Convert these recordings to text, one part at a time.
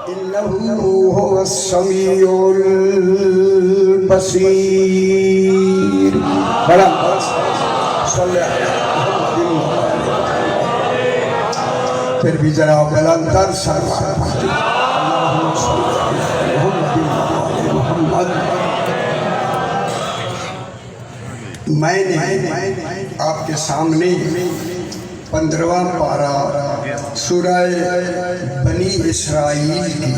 إنه هو السميع البصير. بلا صلی پھر بھی ذرا بلند تر سلوات اللہم صلی علی محمد. میں نے آپ کے سامنے 15واں پارہ سورہ بنی اسرائیل کی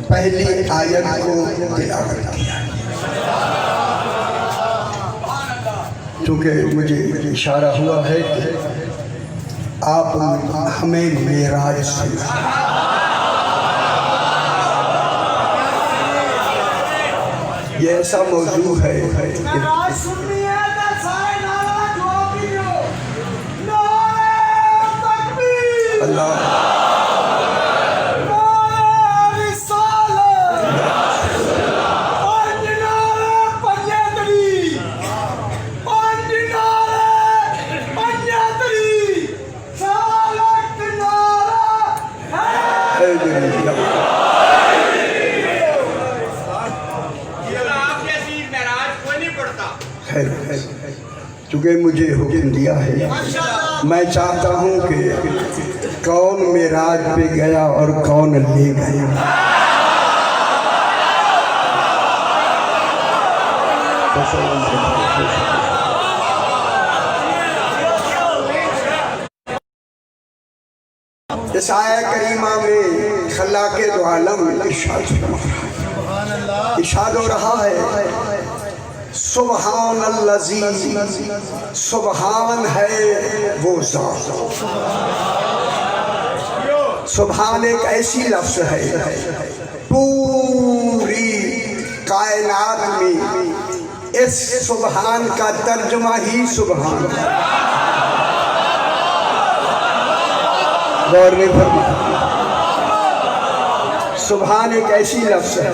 پہلی آیت کو تلاوت کیا. چونکہ مجھے اشارہ ہوا ہے کہ آپ ہمیں معراج سنائیں. یہ ایسا موضوع ہے اللہ چونکہ مجھے حکم دیا ہے میں چاہتا ہوں کہ کون معراج پہ گیا اور کون لے گیا. اس آیہ کریمہ میں خلاق دو عالم ارشاد ہو رہا ہے سبحان اللذی، سبحان ہے وہ ذات. سبحان ایک ایسی لفظ ہے پوری کائنات میں اس سبحان کا ترجمہ ہی سبحان ہے. غور نہیں فرمایا. سبحان ایک ایسی لفظ ہے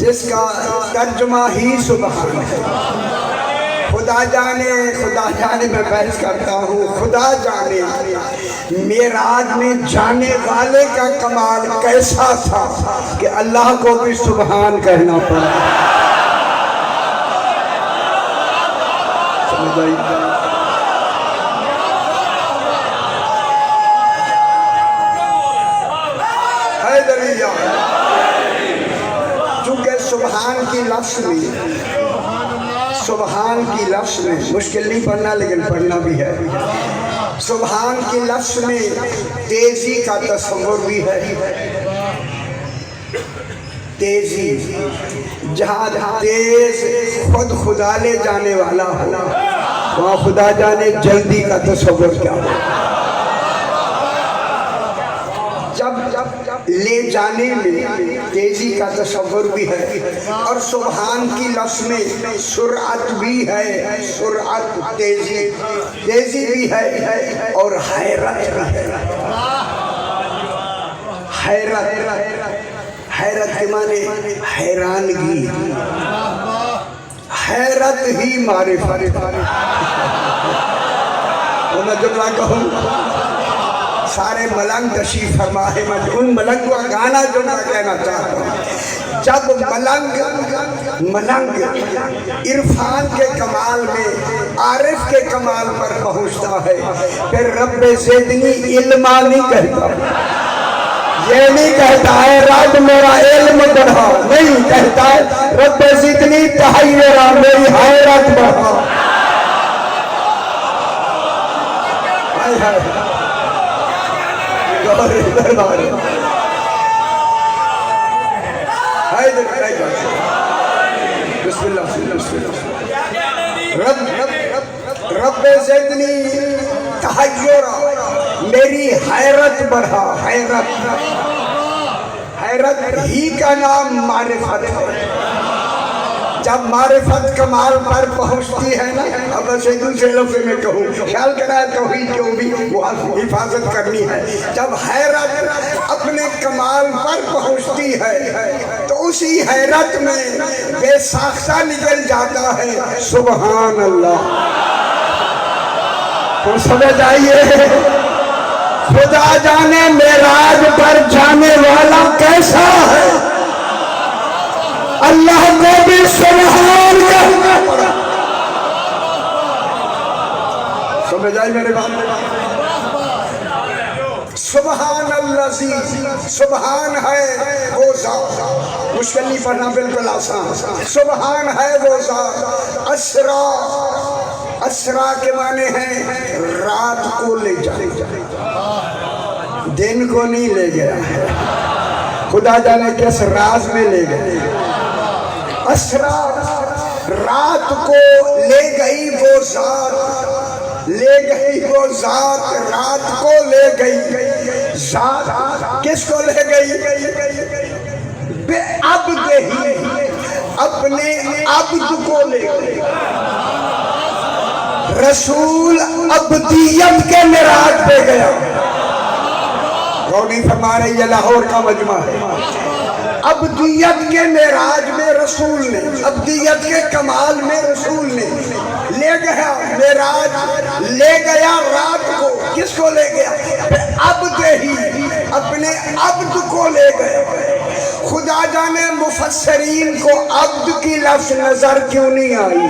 جس کا ترجمہ ہی سبحان ہے. خدا جانے میں بحث کرتا ہوں، خدا جانے معراج میں جانے والے کا کمال کیسا تھا کہ اللہ کو بھی سبحان کہنا پڑا. سمجھ آئی؟ سبحان کی لفظ میں مشکل نہیں پڑھنا لیکن پڑھنا بھی ہے. سبحان کی لفظ میں تیزی کا تصور بھی ہے. تیزی جہاں تیز خود خدا لے جانے والا ہو وہاں خدا جانے جلدی کا تصور کیا ہو. جب لے جانے میں تیزی کا تصور بھی ہے اور سبحان کی لفظ میں سرعت بھی ہے. سرعت تیزی بھی ہے اور حیرت بھی ہے. حیرت کے معنی حیرانگی. حیرت ہی معرفت. وہ میں جملہ کہوں سارے ملنگ تشریف فرما ہے. میں ان ملنگ کا گانا جو میں کہنا چاہتا ہوں جب ملنگ عرفان کے کمال میں عارف کے کمال پر پہنچتا ہے پھر رب زدنی علما نہیں کہتا. یہ نہیں کہتا ہے رب میرا علم بڑھا، نہیں کہتا ہے رب زدنی تحیرا میری حیرت بڑھا. رب زدنی تحیرا میری حیرت بڑھا. حیرت ہی کا نام معرفت ہے. جب معرفت کمال پر پہنچتی ہے نا، اب اسے دوسرے لفظ میں کہوں خیال کرا توحید کو بھی حفاظت کرنی ہے. جب حیرت اپنے کمال پر پہنچتی ہے تو اسی حیرت میں بے ساختہ نکل جاتا ہے سبحان اللہ. تو سمجھ آئیے खुदा जाने मेराज पर जाने वाला कैसा है, अल्लाह को भी सुभान कहना पड़ा। समझ आई मेरे बात? सुभान अल्लाह, सुभान है वो ज़ात, मुश्किल नहीं पढ़ना, बिल्कुल आसान। सुभान है वो ज़ात, असरा, असरा के माने हैं रात को ले जाए, दिन को नहीं ले गया है। खुदा जाने किस राज में ले गए। असरा, रात को ले गई वो ज़ात, ले गई वो ज़ात, रात को ले गई। ज़ात किसको ले गई? बेअब्द ही, अपने अब्द को ले गई। रसूल अब्दियत के मिराज पे गया। गौनी फरमा रही है, लाहौर का मजमा है। अब्दियत के मेराज में रसूल ने, अब्दियत के कमाल में रसूल ने ले गया मेराज, ले गया रात को। किसको ले गया? अब्द ही, अपने अब्द को ले गया। खुदा जाने मुफस्सरीन को अब्द की लफ्ज़ नजर क्यों नहीं आई।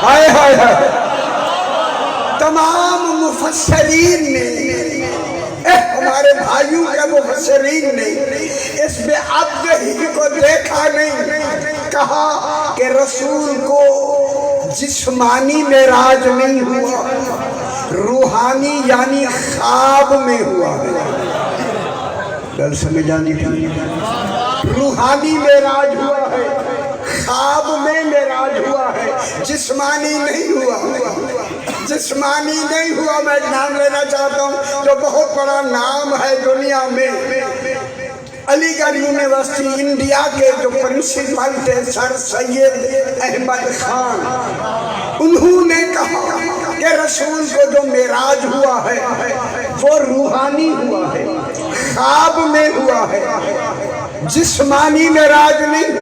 हाय हाय हाय, तमाम मुफस्सरीन ने, हमारे भाइयों के मुफस्सरीन ने इसमें अब्द ही को देखा नहीं। कहा कि रसूल को जिस्मानी मेराज नहीं हुआ, रूहानी यानी ख्वाब में हुआ है। गल समझ आनी थी? रूहानी मेराज हुआ है, ख्वाब में मेराज हुआ है, जिस्मानी नहीं हुआ। जिस्मानी नहीं हुआ। मैं नाम लेना चाहता हूँ जो बहुत बड़ा नाम है दुनिया में, अलीगढ़ यूनिवर्सिटी इंडिया के जो प्रिंसिपल थे सर सैयद अहमद खान, उन्होंने कहा कि रसूल को जो मेराज हुआ है वो रूहानी हुआ है, ख्वाब में हुआ है, जिस्मानी मेराज नहीं।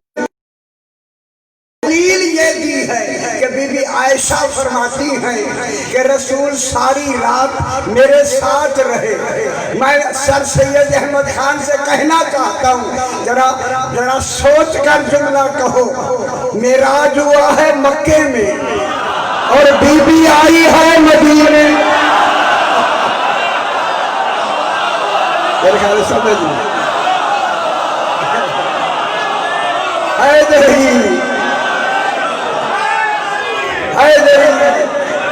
दलील ये दी है कि बीबी आयशा फरमाती हैं कि रसूल सारी रात मेरे साथ रहे। मैं सर सैयद अहमद खान से कहना चाहता हूँ, जरा सोच कर जुमला कहो। मेराज हुआ है मक्के में और बीबी आई है मदीने। मेरे ख्याल से समझ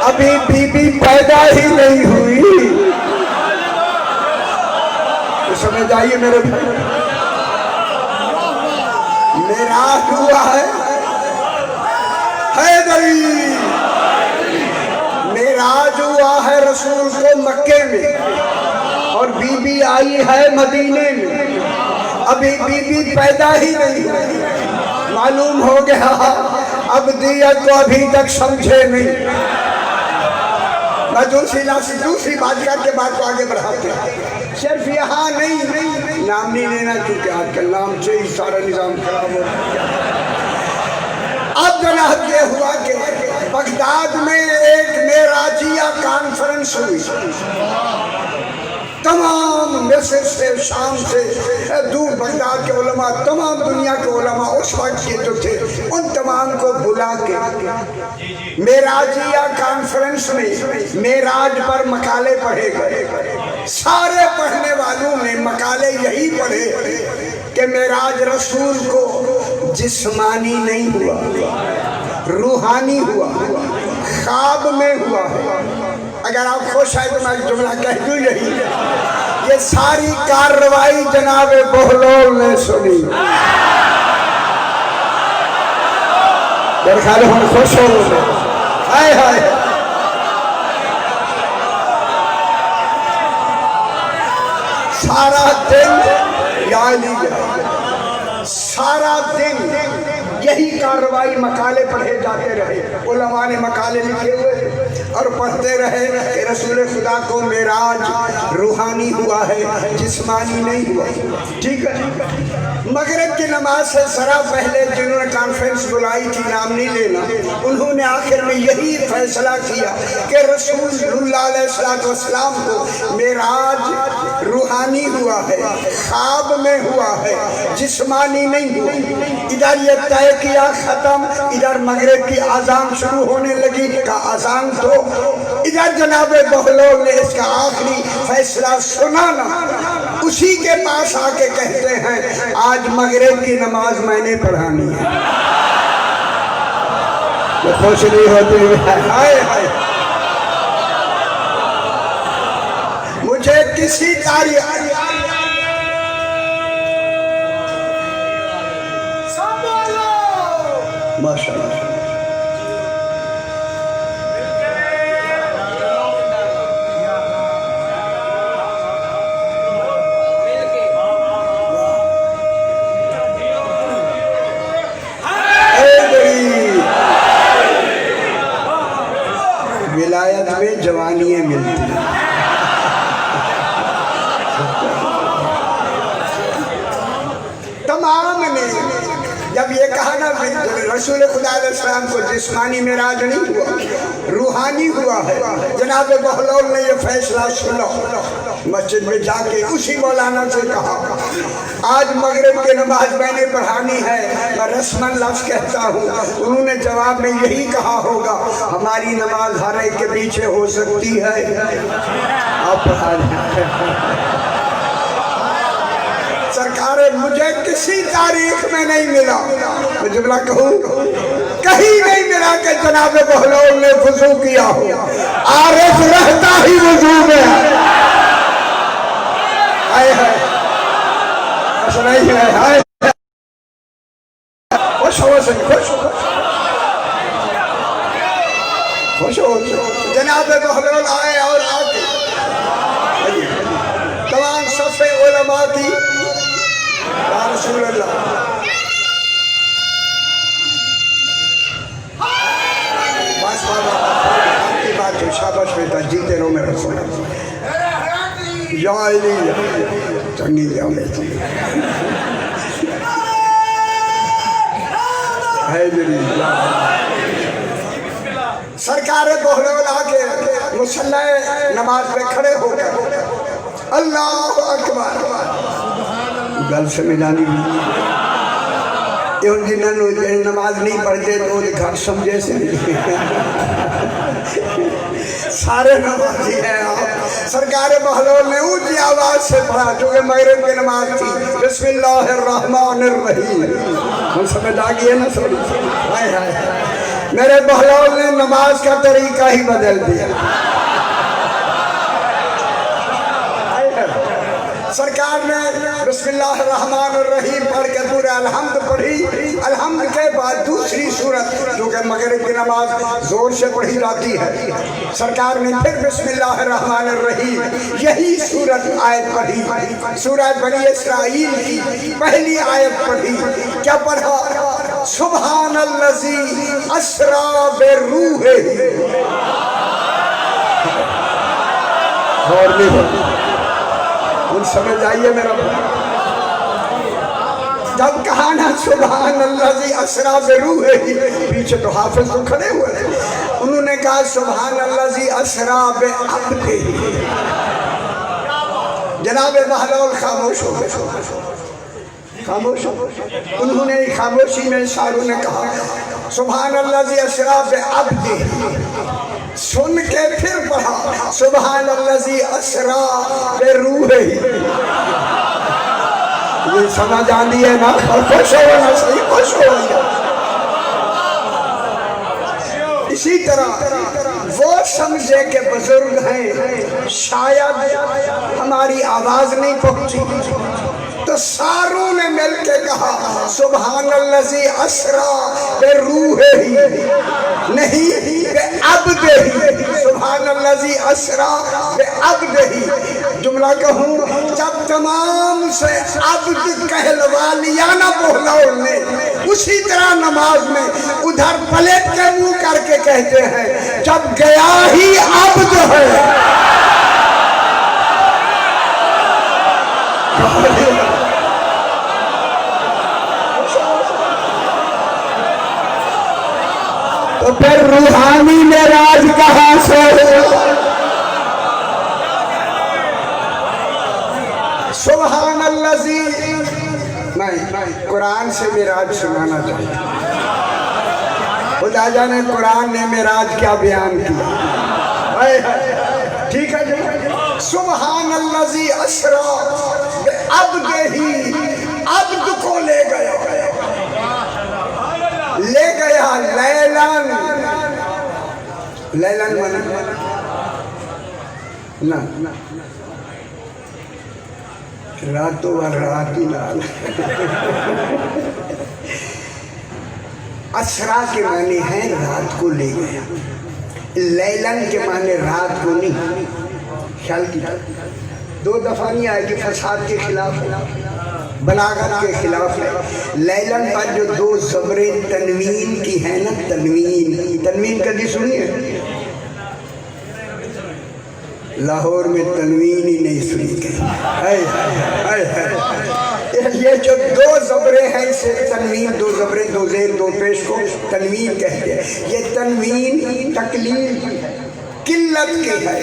अभी बीबी पैदा ही नहीं हुई, तो समझ आइए मेरे भाई। मेराज हुआ है हैदरी, मेराज हुआ है रसूल को मक्के में और बीबी आई है मदीने में। अभी बीबी पैदा ही नहीं हुई। मालूम हो गया अब्दियत को अभी तक समझे नहीं। मैं दूसरी बात करके बात को आगे बढ़ाते हैं। सिर्फ यहाँ नहीं, नाम नहीं लेना क्योंकि आजकल नाम से ही सारा निजाम खराब हो गया। अब जनाब ये हुआ कि बगदाद में एक मेराजिया कॉन्फ्रेंस हुई। तमाम मिस्र से, शाम से, दूर बगदाद के उलमा, तमाम दुनिया के उलमा उस वक्त के जो थे उन तमाम को बुला के मेराजिया कॉन्फ्रेंस में मेराज पर मकाले पढ़े गए। सारे पढ़ने वालों ने मकाले यही पढ़े कि मेराज रसूल को जिस्मानी नहीं हुआ, रूहानी हुआ, ख्वाब में हुआ है। अगर आप खुश हैं तो मैं जुमला कह दूं यही, ये सारी कार्रवाई जनाब बहलोल ने सुनी। मेरे ख्याल हम खुश हो गए। हाय हाय, सारा दिन याद लीजिए, सारा दिन यही कार्रवाई मकाले पढ़े जाते रहे। उलमा ने मकाले लिखे हुए और पढ़ते रहे कि रसूल खुदा को मेराज रूहानी हुआ है, जिस्मानी नहीं हुआ। ठीक है, मगरिब की नमाज से जरा पहले जिन्होंने कॉन्फ्रेंस बुलाई थी, नाम नहीं लेना, उन्होंने आखिर में यही फैसला किया कि रसूलुल्लाह अलैहिस्सलाम को मेराज रूहानी हुआ है, ख्वाब में हुआ है, जिस्मानी नहीं हुआ। इधर ये तय किया, खत्म। इधर मगरिब की अजान शुरू होने लगी, का अजान तो इधर जनाब बहलोल ने इसका आखिरी फैसला सुना ना, उसी के पास आके कहते हैं आज मगरिब की नमाज मैंने पढ़ानी है। तो खुश नहीं होती, हाय हाय, मुझे किसी तारीख माशाअल्लाह विलायत में जवानियाँ मिलती हैं। तमाम ने जब ये कहा ना रसूल खुदा अलैहिस्सलाम को जिस्मानी मेराज नहीं हुआ, रूहानी हुआ है, जनाब बहलोल ने ये फैसला सुना, मस्जिद में जाके उसी मौलाना से कहा आज मगरिब की नमाज मैंने पढ़ानी है, मैं रस्मन लफ्ज़ कहता हूँ। उन्होंने जवाब में यही कहा होगा हमारी नमाज हर एक के पीछे हो सकती है, आप पढ़ा दें। सरकार मुझे किसी तारीख में नहीं मिला, मैं जुमला कहूँ कहीं नहीं मिला कि जनाब बहलोल ने वुज़ू किया हो। आरिफ रहता ही वुज़ू में है, हाय हाय, ऐसा नहीं है, हाय खुश हो से खुश खुश हो। जनाब बहलोल आए और आके तमाम सफ़े उलमा की या रसूल अल्लाह, बस बाबा आपकी बात है, शाबाश बेटा, जीते रहो मेरा सोना, या अली चंगी जाओ बेटा, सरकार बहलोल आके मुसल्ला नमाज में खड़े होकर अल्लाह अकबर गल समझानी जिन्होंने नमाज नहीं पढ़ते तो घर समझे से सारे नमाजी हैं आप। सरकार बहलोल ने ऊंची आवाज से पढ़ा, चूंकि मगरिब की नमाज थी, बिस्मिल्लाहिर्रहमानिर्रहीम, हम समझ आ गई है ना थोड़ी, हाय हाय, मेरे बहलोल ने नमाज का तरीका ही बदल दिया। सरकार ने बिस्मिल्लाहिर्रहमानिर्रहीम पढ़ के पूरा अलहम्द पढ़ी, अलहम्द के बाद दूसरी सूरत जो कि मगरिब की नमाज जोर से पढ़ी जाती है, सरकार ने फिर बिस्मिल्लाहिर्रहमानिर्रहीम यही सूरत आयत पढ़ी, सूरत बनी इसराइल की पहली आयत पढ़ी। क्या पढ़ा? सुब्हानल्लज़ी अस्रा बिरूहिही, और नहीं समझ आइए मेरा, जब कहा ना सुब्हानल्लज़ी अस्रा बिरूहिही, पीछे तो हाफिज तो खड़े हुए थे, उन्होंने कहा सुब्हानल्लज़ी अस्रा बिअब्दिही। जनाब बहलोल खामोश हो गए, खामोश हो गए। उन्होंने खामोशी में इशारों ने कहा सुब्हानल्लज़ी अस्रा बिअब्दिही, सुन के फिर पढ़ा सुब्हानल्लज़ी अस्रा बिरूहिही। ये समझ आती है ना, खुश हो ना, सही खुश हो। इसी तरह वो समझे कि बुजुर्ग हैं, शायद हमारी आवाज नहीं पहुंची, तो सारों ने मिलके कहा सुब्हानल्लज़ी अस्रा बिरूहिही, नहीं बिअब्दिही, सुब्हानल्लज़ी अस्रा बिअब्दिही। जुमला कहूँ, जब तमाम से अब्द कहलवा लिया ना बहलोल ने, उसी तरह नमाज में उधर पलट के मुंह करके कहते हैं जब गया ही अब्द है। तो फिर रूहानी मेराज कहाँ से हुआ? सुभान अल्लाजी। नहीं, कुरान से मेराज सुनाना चाहिए। खुदा जाने कुरान ने मेराज क्या बयान किया। ठीक है जी। सुभान अल्लाजी असरा अब्दिही, अब्द को ले गया लैलन। लैलन माने ना रातों व राती लाल। असरा के माने हैं रात को ले गया, लैलन के माने रात को नहीं। ख्याल की दो दफा नहीं आएगी, फसाद के खिलाफ बलागत के खिलाफ है। लैलन पर जो दो ज़बरे तनवीन की है ना, तनवीन कभी सुनिए? लाहौर में तनवीन ही नहीं सुनी गई। ये जो दो ज़बरे हैं इसे तनवीन, दो ज़बरे, दो ज़ेर, दो पेश को तनवीन कहते हैं। ये तनवीन तकलील किल्लत की है।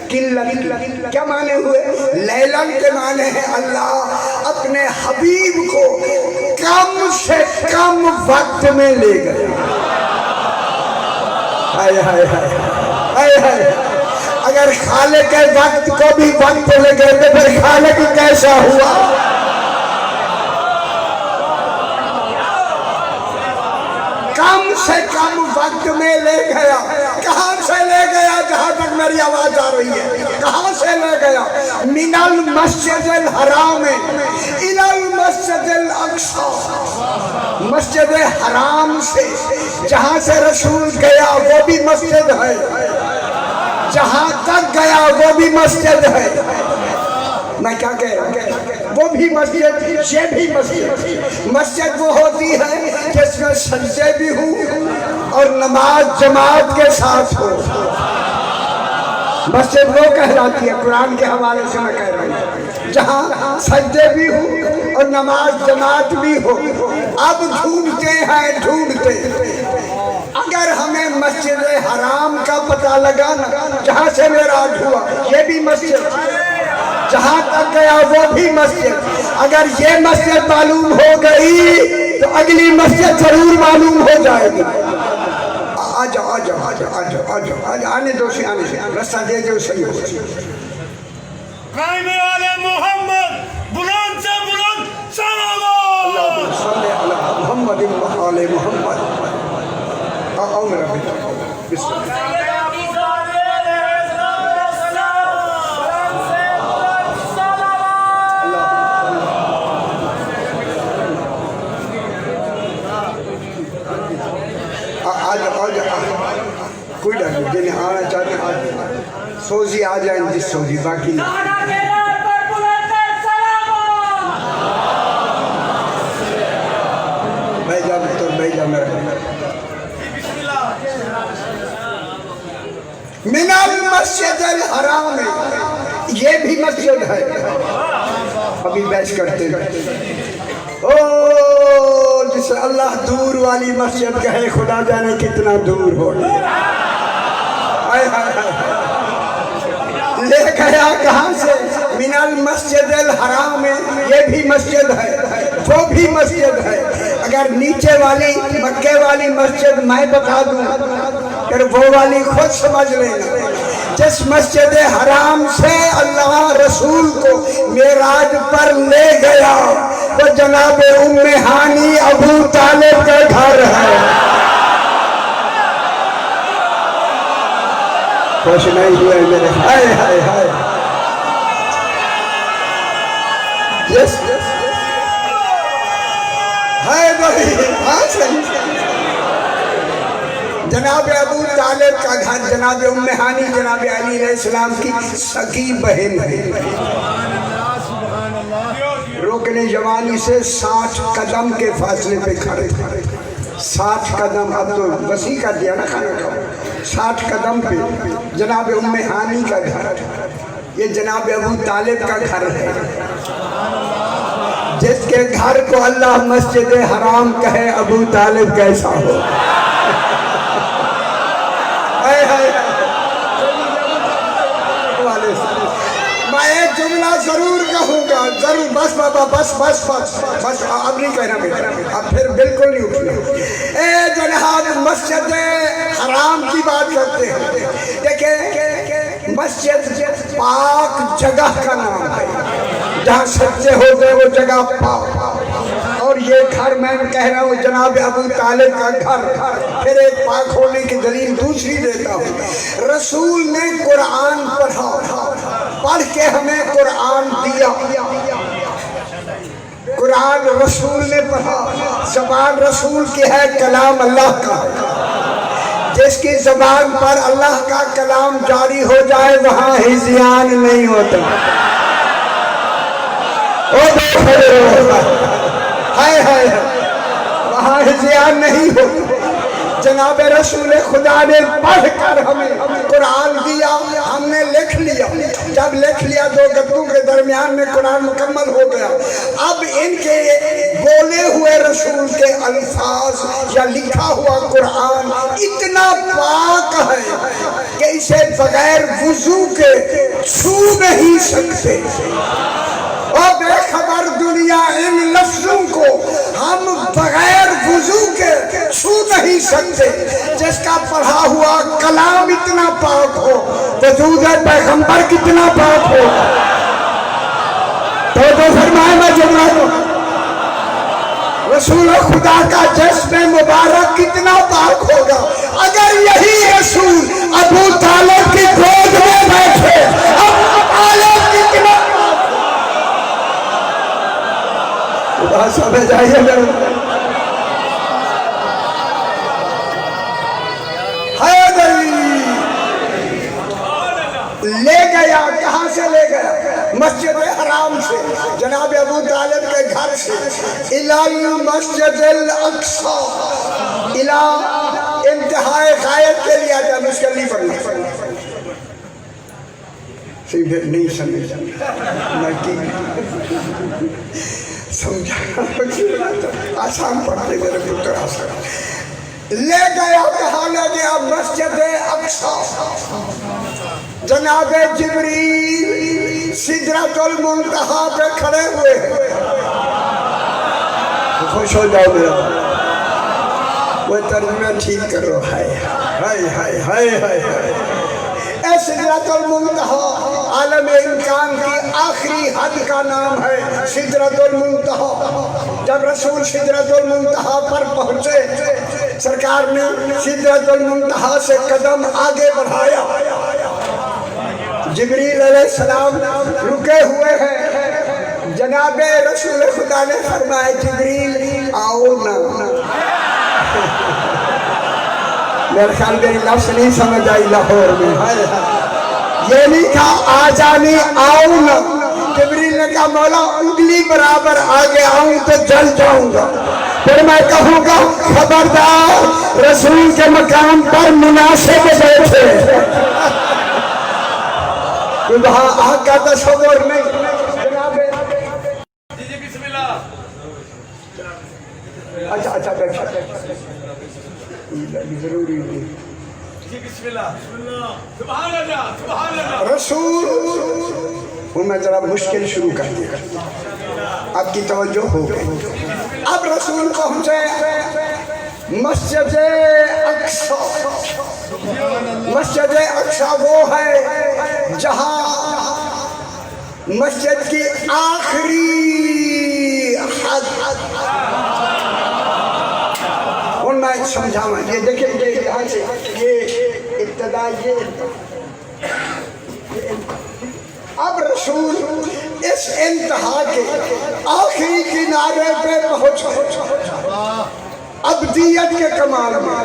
किल्लत क्या माने हुए? लैलन के माने हैं अल्लाह अपने हबीब को कम से कम वक्त में ले गए। हाय हाय हाय हाय। अगर खालिक के वक्त को भी वक्त ले गए तो फिर खालिक कैसा हुआ? कम से कम वक्त में ले गया। कहाँ से ले गया? जहाँ तक मेरी आवाज आ रही है, कहाँ से ले गया? मिनल मस्जिदिल हराम इलल मस्जिदिल अक्सा। मस्जिद हराम से जहाँ से रसूल गया वो भी मस्जिद है, जहाँ तक गया वो भी मस्जिद है। मैं क्या कह रहा हूँ? वो भी मस्जिद, ये भी मस्जिद। मस्जिद वो होती है जिसमें सजदे भी हो और नमाज जमात के साथ हो। मस्जिद वो कहलाती है, कुरान के हवाले से मैं कह रहा हूँ, जहाँ सजदे भी हो और नमाज जमात भी हो। अब ढूंढते अगर हमें मस्जिद हराम का पता लगा ना, जहाँ से मेराज हुआ ये भी मस्जिद, जहाँ तक गया वो भी मस्जिद। अगर ये मस्जिद मालूम हो गई तो अगली मस्जिद जरूर मालूम हो जाएगी। आजा आने दो से, आने से रास्ता दे दो। सही हो कायमे वाले मोहम्मद बुलंद से बुलंद सलावत। अल्लाहुम्मा सल्ली अला मुहम्मद व आले मुहम्मद। आओ मेरा बेटा, बिस्मिल्लाह। कोई डर नहीं, जिन्हें आना चाहते हैं सोजी आ जाए, जिस सोजी बाकी भेजा तो भेजा मेरा। मिनल मस्जिदिल हराम, ये भी मस्जिद है। अभी बैच करते ओ जिसे अल्लाह दूर वाली मस्जिद कहे, खुदा जाने कितना दूर हो। ले गया कहाँ से? मिनल मस्जिदिल हराम में, ये भी मस्जिद है, वो भी मस्जिद है। अगर नीचे वाली मक्के वाली मस्जिद मैं बता दूं फिर वो वाली खुद समझ लेना। जिस मस्जिद हराम से अल्लाह रसूल को मेराज पर ले गया वो जनाब उम्मे हानी अबू तालिब का घर है। खुश नहीं हुए मेरे? हाय हाय हाय। यस हाय भाई, हाँ सही। जनाब अबू तालिब का घर, जनाब उम्मे हानी जनाब अली अलैहिस्सलाम की सगी बहन है। रुकने जवानी से 60 कदम के फासले पे खड़े थे। 60 कदम, अब तो वसी कर दिया ना खाना का। 60 कदम पे जनाब उम्मे हानी का घर, ये जनाब अबू तालिब का घर है। जिसके घर को अल्लाह मस्जिद हराम कहे, अबू तालिब कैसा हो? بابا بس بس بس بس اب نہیں کہنا بیٹا، اب پھر بالکل نہیں اٹھنا۔ اے جناب مسجد حرام کی بات کرتے ہیں، دیکھیں مسجد پاک جگہ کا نام ہے، جہاں سجدے ہوتے وہ جگہ پاک، اور یہ گھر میں کہہ رہا ہوں جناب ابو طالب کا گھر، پھر ایک پاک ہونے کی دلیل دوسری دیتا ہوں۔ رسول نے قرآن پڑھا، پڑھ کے ہمیں قرآن دیا، قرآن رسول نے پڑھا، زبان رسول کی ہے، کلام اللہ کا ہے، جس کی زبان پر اللہ کا کلام جاری ہو جائے وہاں ہذیان نہیں ہوتا، ہائے ہائے وہاں ہذیان نہیں ہوتا۔ جناب رسول خدا نے پڑھ کر ہمیں قرآن دیا، ہم نے لکھ لیا، جب لکھ لیا دو گدوں کے درمیان میں قرآن مکمل ہو گیا۔ اب ان کے بولے ہوئے رسول کے الفاظ یا لکھا ہوا قرآن اتنا پاک ہے کہ اسے بغیر وضو کے چھو نہیں سکتے۔ اور بے خبر دنیا ان لفظوں کو ہم بغیر وضو کے چھو نہیں سکتے، جس کا پڑھا ہوا کلام اتنا پاک ہو، وجود پیغمبر کتنا پاک ہو، تو فرمائے میں جملہ دوں، رسول خدا کا جسم مبارک کتنا پاک ہوگا۔ اگر یہی رسول ابو طالب کی گود میں بیٹھے، ابو طالب کتنا بات سمجھ آئیے میرے حیدری لے گیا، کہاں سے لے گیا؟ مسجد حرام سے، جناب ابو طالب کے گھر سے، الی مسجد الاقصی، الی انتہائے غایت کے لیے آتا، مشکل نہیں پڑھنا، سیدھے نہیں سمجھا میں کی سمجھانا آسان پڑھانے میرے پتر آسان لے گیا، کہاں لے گیا؟ مسجد اقصی، جناب جبریل سدرۃ المنتہا پہ کھڑے ہوئے ہیں، خوش ہو جاؤ میرا وہ ترجمہ ٹھیک کرو، ہائے ہائے ہائے ہائے ہائے اے سدرۃ المنتہا، عالم امکان کی آخری حد کا نام ہے سدرۃ المنتہا۔ جب رسول سدرۃ المنتہا پر پہنچے، سرکار نے سدرۃ المنتہا سے قدم آگے بڑھایا، جبریل علیہ السلام رکے ہوئے ہیں، جناب رسول خدا نے فرمایا جبریل آؤ نا، میرے خیال میں لفظ نہیں سمجھ آئی لاہور میں، یہ نہیں کہا آ جانی آؤں نا، جبریل نے کہا مولا انگلی برابر آگے آؤں تو جل جاؤں گا، پھر میں کہوں گا خبردار رسول کے مقام پر مناسب بیٹھے، تو وہاں آگ کا تصور نہیں۔ بسم اللہ، اچھا ضروری نہیں، بسم اللہ، سبحان اللہ، سبحان اللہ۔ رسول میں ذرا مشکل شروع کر دیا، آپ کی توجہ ہو گئی۔ اب رسول پہنچے مسجد اقصی، مسجد اقصی وہ ہے جہاں مسجد کی آخری حد، میں سمجھاؤں یہ دیکھیں یہاں سے یہ ابتدا یہ اب رسول اس انتہا کے آخری کنارے پہ پہنچا، ابدیت کے کمال میں۔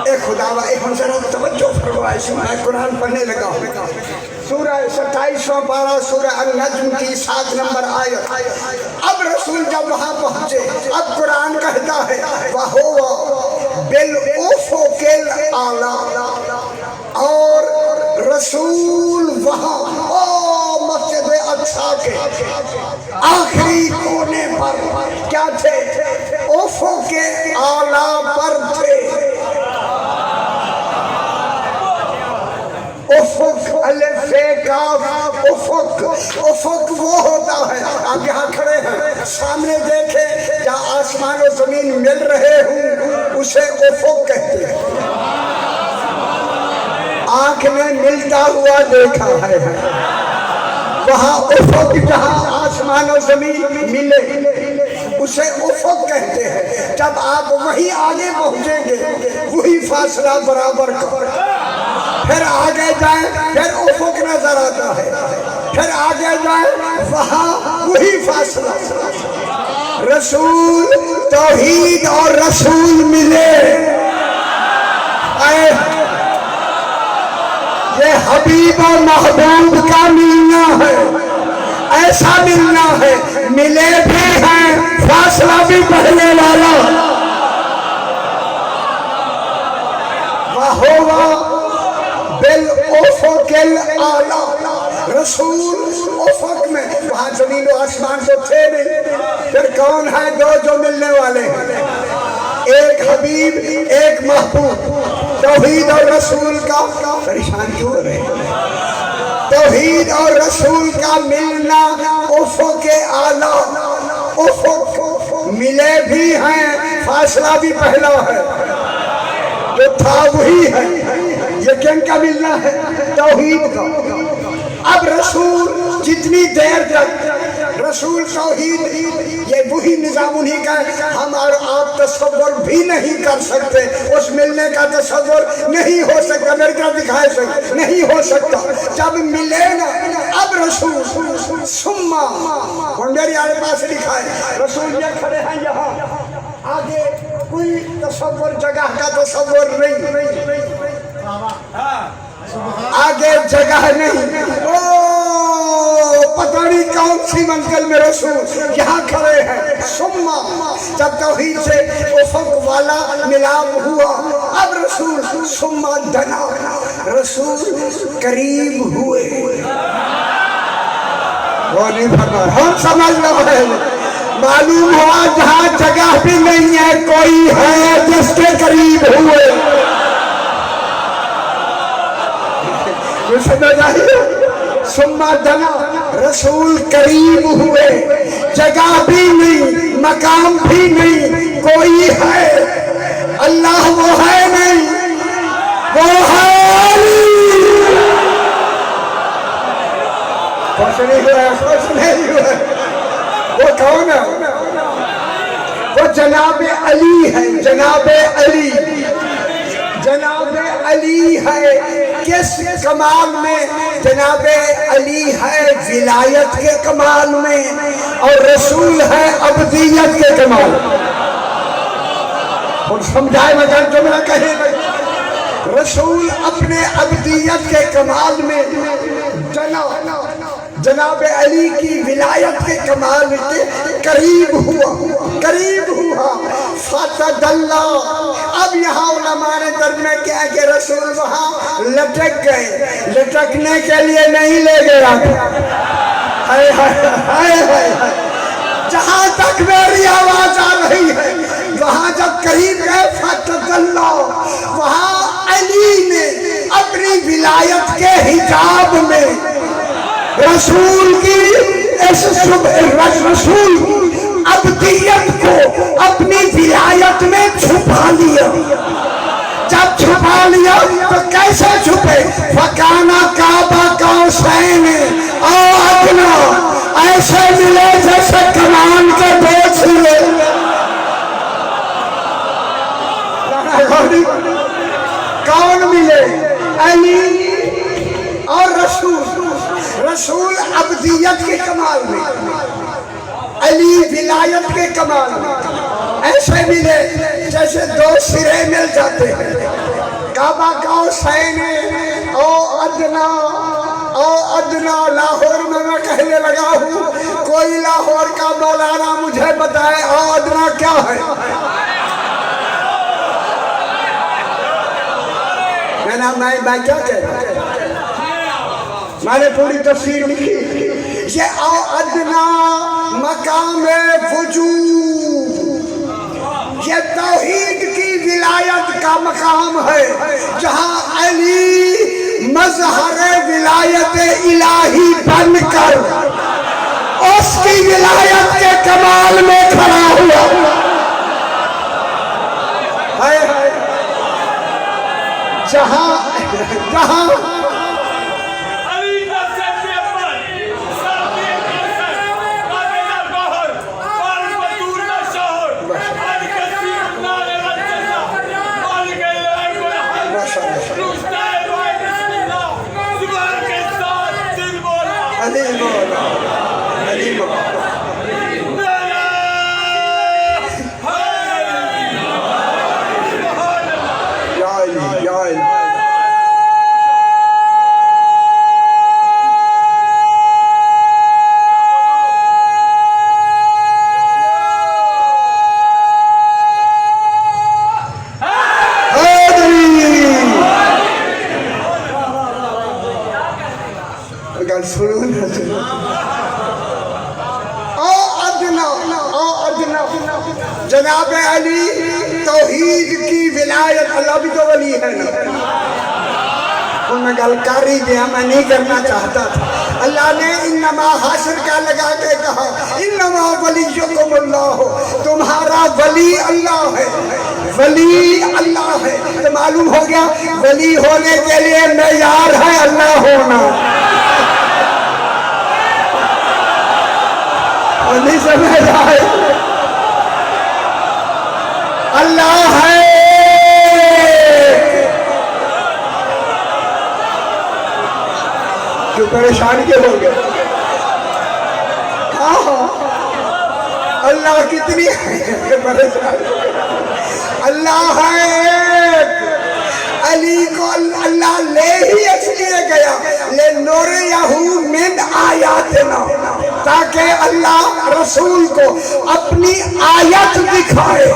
اے خدا ہم ذرا توجہ فرمائے، میں قرآن پڑھنے لگا ہوں، سورہ 27واں پارہ سورہ النجم کی 7 نمبر آیت۔ اب رسول جب وہاں پہنچے، اب قرآن کہتا ہے وَهُوَ بِالْأُفُقِ الْأَعْلَىٰ، اور رسول وہاں مسجد اقصی کے آخری کونے پر کیا تھے؟ افق اعلیٰ پر تھے۔ افق الف کا काफ उफक, उफक वो होता है, आप यहाँ खड़े हैं सामने देखे जहाँ आसमान और जमीन मिल रहे हूँ उसे उफक कहते हैं। आंख में मिलता हुआ देखा है, वहाँ उफक जहाँ आसमान और जमीन मिले उसे उफक कहते हैं। जब आप वहीं आगे पहुंचेंगे वही फासला बराबर का, फिर आगे जाए फिर उफक नजर आता है, फिर आगे जाए वहाँ वही फासला। रसूल तौहीद और रसूल मिले, ये हबीब और महबूब का मिलना है, ऐसा मिलना है। मिले भी हैं, फासला भी पहले वाला। वहुवा बिल उफुकिल आला, रसूल उफक में, वहाँ जमीन और आसमान तो थे नहीं, फिर कौन है दो जो मिलने वाले हैं? एक हबीब एक महबूब। तौहीद और रसूल का परेशान क्यों हो रहे? तौहीद और रसूल का मिलना उफुक आला, उफुक मिले भी हैं, फासला भी पहला है, जो था वही है। ये किनका मिलना है? तौहीद का। अब रसूल जितनी देर तक रसूल तौहीद, ये वही निजाम उन्हीं का है, हम और आप तसव्वुर भी नहीं कर सकते, उस मिलने का तसव्वुर नहीं हो सकता, मेरी तरफ दिखाए सकते नहीं हो सकता। जब मिले ना अब रसूल सुम्मा, मेरी आगे पास लिखा है रसूल ये खड़े हैं यहाँ, आगे कोई तसव्वुर जगह का तसव्वुर नहीं, आगे जगह नहीं। ओ पता नहीं कौन सी मंजिल में रसूल यहाँ खड़े हैं। सुम्मा, जब तौहीद से उफक वाला मिलाप हुआ, अब रसूल सुम्मा दना, रसूल करीब हुए। वो नहीं फरमा, हम समझ रहे हैं, मालूम हुआ जहाँ जगह भी नहीं है कोई है जिसके करीब हुए। समझ आई? सुम्मा दना, रसूल करीब हुए, जगह भी नहीं मकाम भी नहीं, कोई है अल्लाह वो है नहीं, वो है खुश नहीं हुआ, खुश नहीं हुआ। वो कौन है? वो जनाब अली है, जनाब अली, जनाब अली है। किस कमाल में? जनाब अली है विलायत के कमाल में, और रसूल है अब्दियत के कमाल। और समझाए मगर जुमला कहे, रसूल अपने अब्दियत के कमाल में, जनाब अली की विलायत के कमाल के करीब हुआ, करीब हुआ। फतदल्ला, अब यहाँ उलमा ने तर्जुमा किया कि रसूल वहाँ लटक गए, लटकने के लिए नहीं ले गया। हाय हाय हाय हाय, जहाँ तक मेरी आवाज आ रही है वहाँ जब करीब गए फतदल्ला, वहाँ अली ने अपनी विलायत के हिजाब में रसूल की रसूल अब्दियत को अपनी विलायत में छुपा लिया। जब छुपा लिया तो कैसे छुपे? फकाना काबा कौसैन औ अदना, ऐसे मिले जैसे कमान के दो छिले। कौन मिले? अली और रसूल। रसूल अब्दियत के कमाल में, अली विलायत के कमाल में, ऐसे मिले जैसे दो सिरे मिल जाते हैं। काबा कौसैन ओ अदना, ओ अदना। लाहौर में मैं कहने लगा हूँ, कोई लाहौर का मौलाना मुझे बताए ओ अदना क्या है? मैं क्या कह रहा हूँ? मैंने पूरी तफसीर लिखी। ये अदना मकाम वजूद, ये तौहीद की विलायत का मकाम है, जहाँ अली مظہر ولایت الہی بن کر اس کی ولایت کے کمال میں کھڑا ہوا. ہائے ہائے جہاں علی کا سیدی اکبر ساتھی قاسم قابلہ گوہر مالک بدور کا شوہر مالک کثیر نال الجنہ مالک الہی الحق روشنائے بائے بسم اللہ زبان کے ساتھ دل بولا علی مولا علی مولا یا علی یا علی جناب علی توحید کی ولایت. اللہ بھی تو ولی ہے نا. ان میں گلکاری دیا میں نہیں کرنا چاہتا تھا. اللہ نے انما حاصر کا لگا کے کہا انما ولیکم اللہ, تمہارا ولی اللہ ہے, ولی اللہ ہے. تو معلوم ہو گیا ولی ہونے کے لیے معیار ہے اللہ ہونا. نہیں سمجھ آئے اللہ ہے. کیوں پریشان کیوں ہو گئے؟ ہاں اللہ کتنی پریشان. اللہ ہے. علی کو اللہ لے ہی اس لیے گیا لِنُرِيَهُ مِنْ آیاتنا, تاکہ اللہ رسول کو اپنی آیت دکھائے.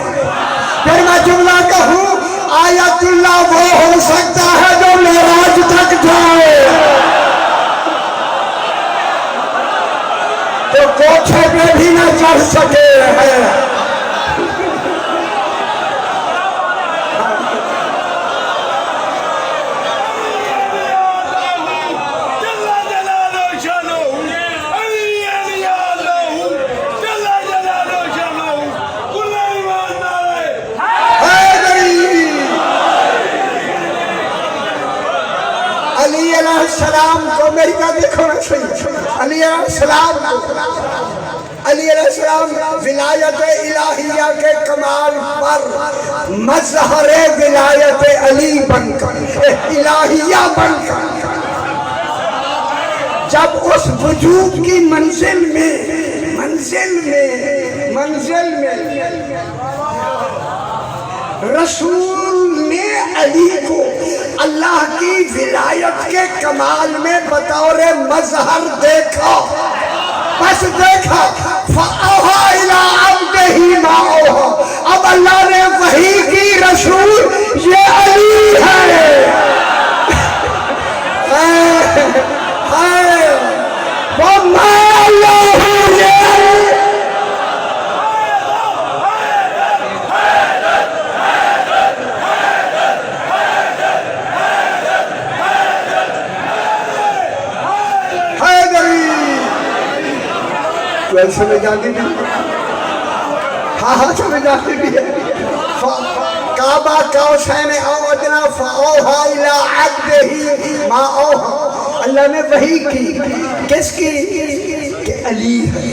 پھر میں جملہ کہوں آیت اللہ وہ ہو سکتا ہے جو معراج تک جائے, تو کوٹھے پہ بھی نہ چڑھ سکے ہے. علی علیہ السلام کو میری کا دیکھو نا صحیح. علی علیہ السلام ولایت الہیہ کے کمال پر مظہر ولایت علی بن کر الہیہ بن کر جب اس وجود کی منزل میں رسول نے علی کو اللہ کی ولایت کے کمال میں بطور مظہر دیکھا, بس دیکھا. فَأَوْحَىٰ إِلَىٰ عَبْدِهِ مَا أَوْحَىٰ, اب اللہ نے وحی کی رسول یہ علی ہے. وَمَا اللَّهُ سمجھ آتی بھی. ہاں سمجھ آتی بھی ہے. کعبہ قوسین او ادنی فاوحیٰ الی عبدہ ما اوحیٰ, اللہ نے وحی کی کس کی کہ علی ہے.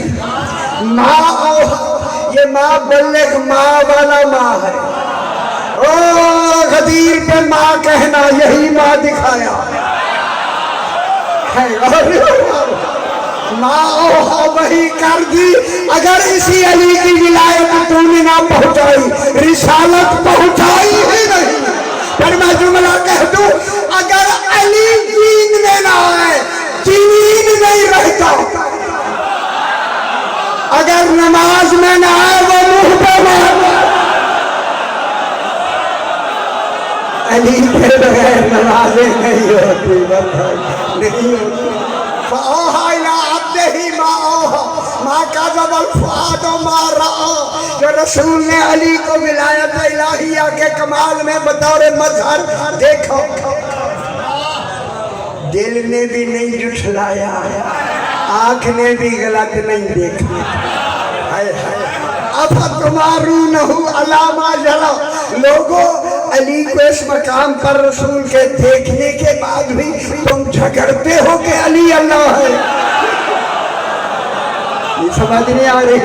ما اوحیٰ, یہ ماں بلغ ماں والا ماں ہے. او غدیر پہ ماں کہنا یہی ماں دکھایا ہے. ماں اوحیٰ وحی کر دی. اگر اسی علی کی ولایت تو نے نہ پہنچائی, رسالت پہنچائی ہی نہیں. پھر میں جملہ کہہ دوں اگر علی دین میں نہ آئے دین نہیں رہتا. اگر نماز میں نہ آئے وہ منہ پہ مار. علی کے بغیر نمازیں نہیں ہوتی, نہیں ہوتی. فَأَوْحَىٰ إِلَىٰ عَبْدِهِ مَا أَوْحَىٰ مَا كَذَبَ الْفُؤَادُ مَا رَأَىٰ, جو رسول نے علی کو ولایت الہیہ کے کمال میں بطور مظہر دیکھا. दिल ने भी नहीं जुठलाया, आँख ने भी गलत नहीं देखा। अब तुम्हारू नहू अलामा जला। लोगों, अली को इस मकाम पर रसूल के देखने के बाद भी तुम झगड़ते हो कि अली अल्लाह है। ये समझ नहीं आ रही।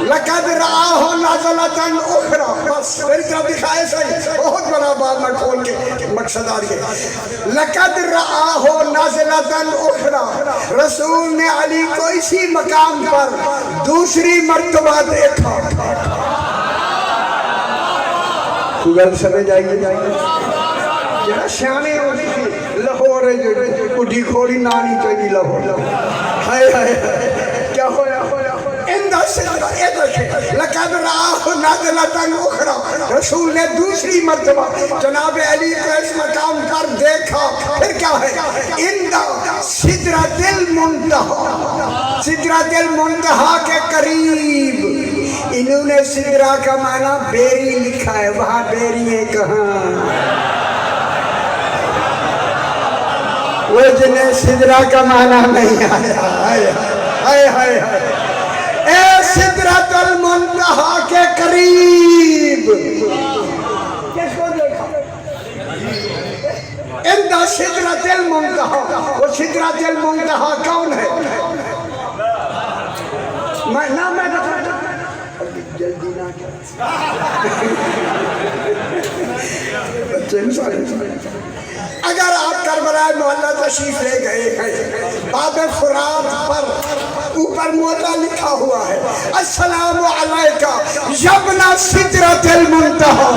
लक़द रआहु नज़लतन उख़रा। बस मेरी तरफ दिखाए सही, बहुत बड़ा बात मैं खोल के मकसद आ गया। लक़द रआहु नज़लतन उख़रा, रसूल ने अली को इसी मकाम पर दूसरी मर्तबा देखा। गल समझ आइए। जरा श्यामे लाहौर बुढ़ी खोड़ी नानी चाहिए लाहौर। हाय हाय क्या होया लक़द रआहु नज़लतन उख़रा, रसूल ने दूसरी मर्तबा जनाब अली को इस मकाम पर देखा। फिर क्या है? इंदा सिदरतिल मुंतहा, सिदरतिल मुंतहा के करीब। इन्होंने सिदरा का माना बेरी लिखा है, वहाँ बेरी है कहाँ? वो जिन्हें सिदरा का माना नहीं आया। हाय हाय हाय हाय। ए सिदरतुल मुंतहा के करीब किसको देखा? इंदा सिदरतुल मुंतहा। वो सिदरतुल मुंतहा कौन है? मैं जल्दी ना बच्चे अगर आप करबला मोहल्ला तशरीफ ले गए हैं, बाब फुरात पर ऊपर मोटा लिखा हुआ है, अस्सलामु अलैका यब्ना सिदरतिल मुंतहा।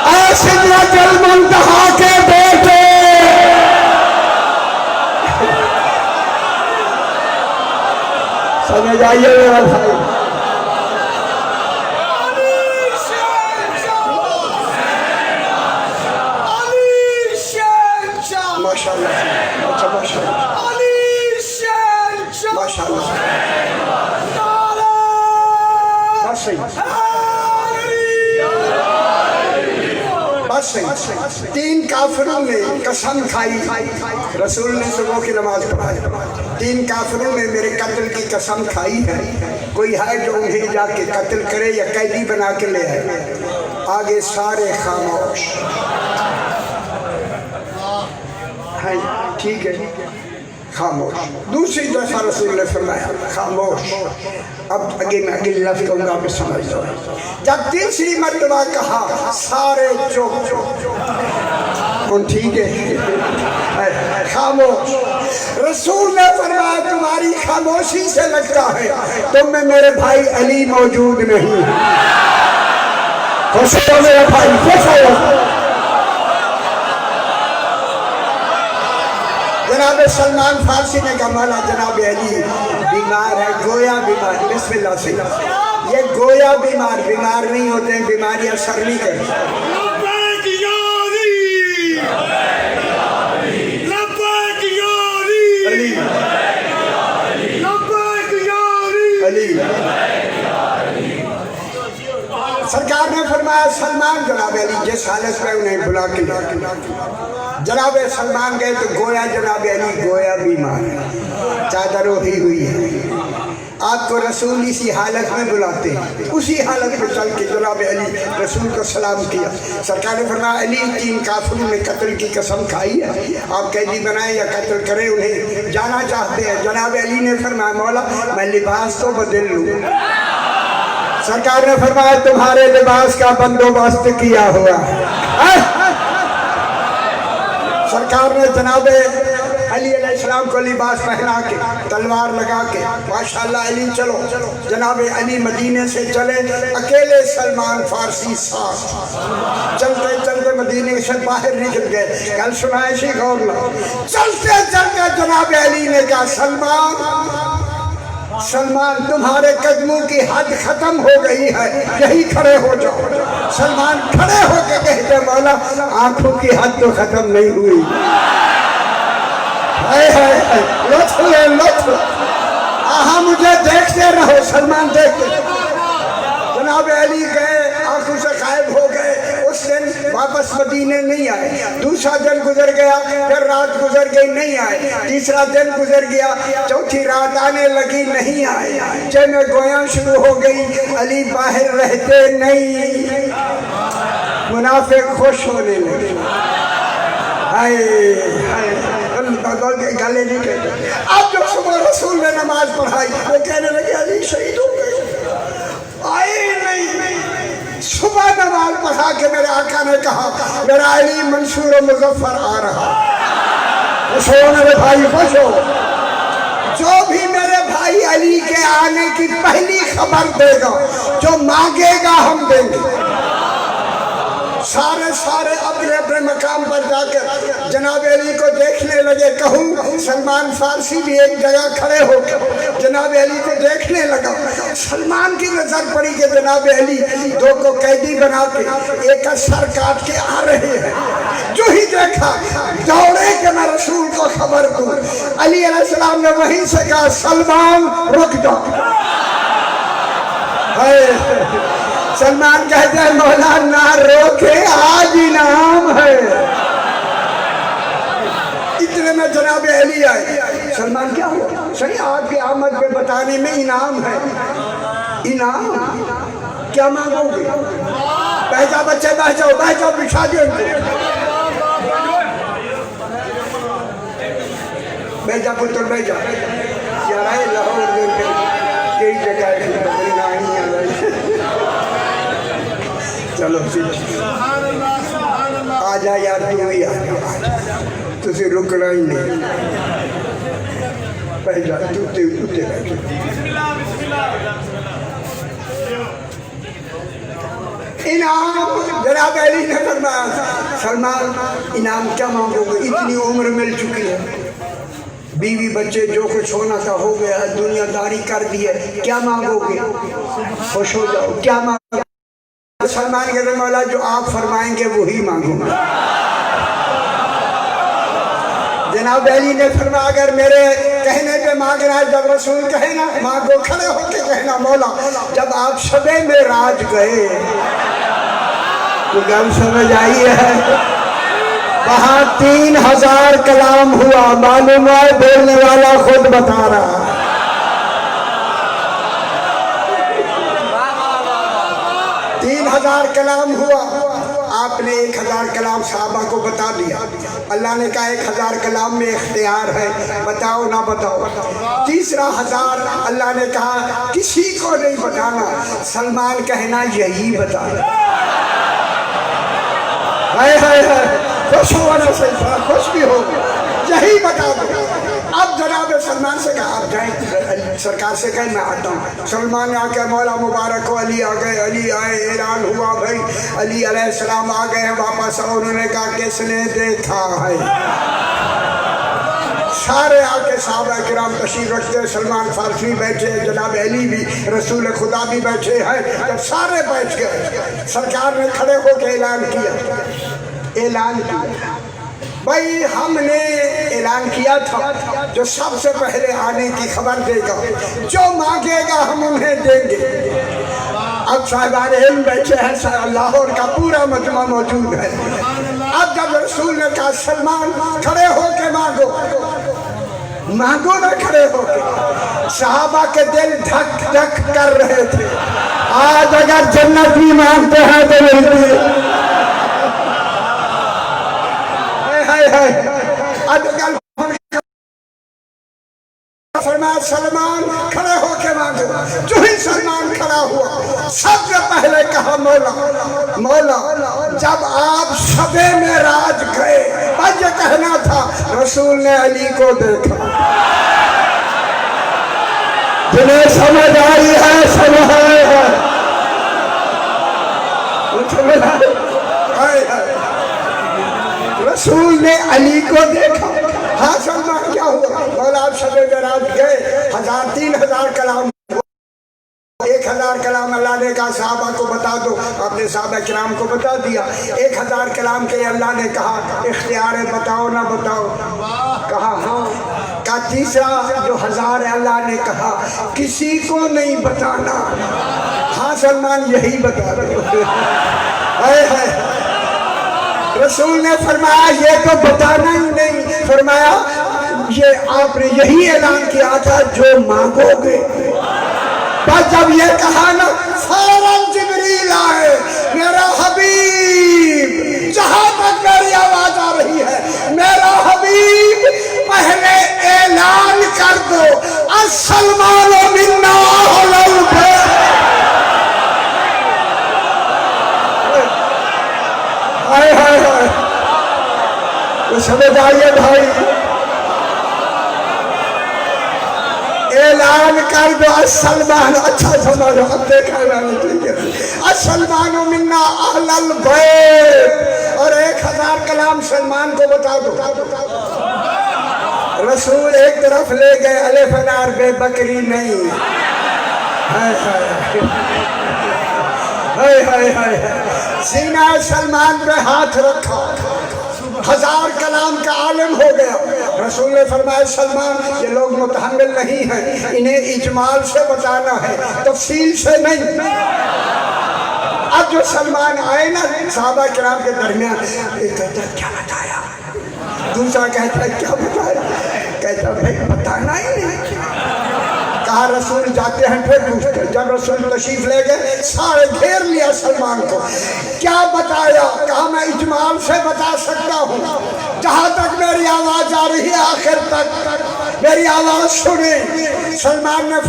ऐ सिदरतिल मुंतहा के बेटे। समझ आइए मेरा भाई। माशाअल्लाह, अच्छा माशाअल्लाह, माशाअल्लाह। बस सही। तीन काफिरों ने कसम खाई, रसूल ने सुबह की नमाज पढ़ाई। तीन काफिरों ने मेरे कत्ल की कसम खाई है। कोई है जो उन्हें जाके कत्ल करे या कैदी बना के ले आए? आगे सारे खामोश। ठीक है, खामोश। दूसरी दफा रसूल ने फरमाया खामोश। अब आगे मैं अगले लफ्ज़ कहूँगा, आप समझ लो। जब तीसरी मर्तबा कहा सारे चुप। ठीक है, खामोश। रसूल ने फरमाया तुम्हारी खामोशी से लगता है तुम में मेरे भाई अली मौजूद नहीं। खुश हो मेरा भाई, खुश हो। जनाब सलमान फारसी ने कहा मौला जनाब अली बीमार है, गोया बीमार। बिस्मिल्लाह से ये गोया बीमार नहीं होते हैं, बीमारी असर नहीं करती। सरकार ने फरमाया सलमान जनाब अली जिस हालत में उन्हें बुला के जनाब सलमान गए तो गोया जनाब अली गोया बीमार, चादर ओढ़ी हुई है। आपको रसूल इसी हालत में बुलाते हैं। उसी हालत में चल के जनाब अली रसूल को सलाम किया। सरकार ने फरमाया अली तीन काफिरों ने कत्ल की कसम खाई है, आप कैदी बनाए या कत्ल करें, उन्हें जाना चाहते हैं। जनाब अली ने फरमाया मौला मैं लिबास तो बदल लूँ। सरकार ने फरमाया तुम्हारे लिबास का बंदोबस्त किया हुआ है। सरकार ने जनाब अली अलैहिस्सलाम को लिबास पहना के तलवार लगा के माशाअल्लाह अली चलो। जनाब अली मदीने से चले, अकेले सलमान फारसी साथ चलते चलते मदीने से बाहर निकल गए। कल सुनाए सी गौर लो। चलते चलते जनाब अली ने कहा सलमान तुम्हारे कदमों की हद खत्म हो गई है, यही खड़े हो जाओ। सलमान खड़े होकर कहते मौला आंखों की हद तो खत्म नहीं हुई। लुत्फ ले लुत्फ। मुझे देखते रहो। सलमान देखते। जनाब अली गए, आंखों से गायब हो गए। उस दिन वापस मदीने नहीं आए। दूसरा दिन गुजर गया, फिर रात गुजर गई, नहीं आए। तीसरा दिन गुजर गया, चौथी रात आने लगी, नहीं आए। जब गोया शुरू हो गई, अली बाहर रहते नहीं। मुनाफिक खुश होने लगे, हाय हाय गाले नहीं कहते। अब जब सुबह रसूल ने नमाज पढ़ाई, वो कहने लगे अली शहीद हो गए, आए नहीं। सुबह नमाज पढ़ा के मेरे आका ने कहा मेरा अली मंसूर मुजफ्फर आ रहा। खुश हो मेरे भाई, खुश हो। जो भी मेरे भाई अली के आने की पहली खबर देगा, जो मांगेगा हम देंगे। सारे अपने अपने मकाम पर जाकर जनाब अली को देखने लगे। कहूँ सलमान फारसी भी एक जगह खड़े होकर जनाब अली को देखने लगा। सलमान की नजर पड़ी कि जनाब अली दो को कैदी बना के एक का सर काट के आ रहे हैं। जो ही देखा दौड़े कि मैं रसूल को खबर दूं। अली अलैहिस्सलाम ने वहीं से कहा सलमान रुक जाओ। सलमान कहते हैं मौला ना रोके, आज इनाम है। इतने में जनाब अली आए। सलमान क्या हुआ? सही आपकी आमद पे बताने में इनाम है। इनाम क्या मांगोगे? बैठा बच्चे, बैठ जाओ, बिठा दो उनको। बैठ जा पुत्र, बैठ जा। लाहौर कई जगह चलो आ जा यार, तू भी आ जा, तुझे रुकना ही नहीं। बैठ जा, तू इनाम जनाब अली ने फरमाया सलमान इनाम क्या मांगोगे? इतनी उम्र मिल चुकी है, बीवी बच्चे जो कुछ होना था हो गया, दुनियादारी कर दी है, क्या मांगोगे? खुश हो जाओ, क्या मांगोगे? सलमान कहते मौला जो आप फरमाएंगे वही मांगूंगा। जनाब अली ने फरमाया अगर मेरे कहने पे मांग रहा है, जब रसूल कहे ना मांगो, खड़े होके कहना मौला जब आप शबे में राज गए तो गम समझ आई है। वहां 3000 कलाम हुआ, मालूम है बोलने वाला खुद बता रहा। 3000 कलाम हुआ। आपने 1000 कलाम साहबा को बता दिया। अल्लाह ने कहा 1000 कलाम में इख्तियार है, बताओ ना बताओ। तीसरा 1000 अल्लाह ने कहा किसी को नहीं बताना। सलमान कहना यही बता। हाय हाय हाय, खुश होना सही, खुश भी हो, यही बता दो। अब जनाब सलमान से कहा आप जाए, सरकार से कहे मैं आता हूँ। सलमान ने आके मौला मुबारक हो अली आ गए, अली आए, ऐलान हुआ भाई अली अलैहिस्सलाम आ गए हैं वापस। उन्होंने कहा किसने देखा है? सारे आके साहबा किराम तशरीफ रखते, सलमान फारसी बैठे, जनाब अली भी, रसूल खुदा भी बैठे हैं। जब सारे बैठ गए सरकार ने खड़े होकर ऐलान किया भाई हमने ऐलान किया था जो सबसे पहले आने की खबर देगा, जो मांगेगा हम उन्हें देंगे। अब साहिबान इल्म बैठे हैं, लाहौर का पूरा मजमा मौजूद है। अब जब रसूल ने कहा सलमान खड़े होके मांगो, मांगो ना खड़े होके। सहाबा के दिल धक धक कर रहे थे। आज अगर जन्नत भी मांगते हैं तो मिलती है। सलमान खड़े होके मांगो। जो ही सलमान खड़ा हुआ सबसे पहले कहा मौला जब आप शबे में राज गए, आज ये कहना था रसूल ने अली को देखा। जिन्हें समझ आई है समझ है, रसूल ने अली को देखा। हाँ सलमान क्या हुआ? मौला आप शबे में रात गए, 3000 कलाम, 1000 कलाम अल्लाह ने कहा साहबा को बता दो, अपने साहबा किराम को बता दिया। 1000 कलाम के अल्लाह ने कहा इख्तियार है, बताओ ना बताओ। कहा हाँ। का तीसरा जो 1000 है अल्लाह ने कहा किसी को नहीं बताना। हाँ सलमान यही बता दो। रसूल ने फरमाया ये तो बताना ही नहीं, फरमाया ये आपने यही ऐलान किया था जो मांगोगे। बस जब ये कहा ना फौरन जिब्रील आए, मेरा हबीब, जहां तक मेरी आवाज आ रही है मेरा हबीब पहले ऐलान कर दो अस्सलमान मिन्ना अहलल बैत। हाय हाय हाय, तो समझ आइए भाई, ऐलान कर दो सलमान, अच्छा समझो, अब देखा सलमान मिन्ना अहलल बैत, और 1000 कलाम सलमान को बता दो। रसूल एक तरफ ले गए, अलिफ अनार बे बकरी नहीं, हाय हाय हाय हाय, सीना सलमान पे हाथ रखा, 1000 कलाम का आलिम हो गया। रसूल ने फरमाया सलमान ये लोग मुतहम्मिल नहीं हैं, इन्हें इजमाल से बताना है, तफसील से नहीं। अब जो सलमान आए ना सहाबा किराम के दरमियान, एक कहता है क्या बताया, दूसरा कहता है क्या बताया, कहता भाई बताना ही नहीं। कहा रसूल जाते हैं फिर पूछते, जब रसूल तशरीफ ले गए सारे घेर लिया सलमान को, क्या बताया, कहा मैं इजमाल से बता सकता हूँ, जहाँ तक मेरी आवाज आ रही है आखिर तक मेरी आवाज सुने। सलमान ने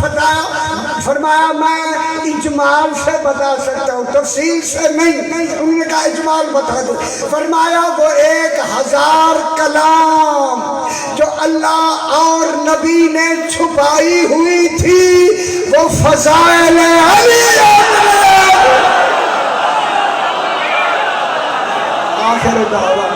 फरमाया मैं इजमाल से बता सकता हूँ, तफसील से नहीं। उन्होंने कहा इजमाल बता दो। फरमाया वो 1000 कलाम जो अल्लाह और नबी ने छुपाई हुई थी वो फज़ाइल अली आखिर दावा।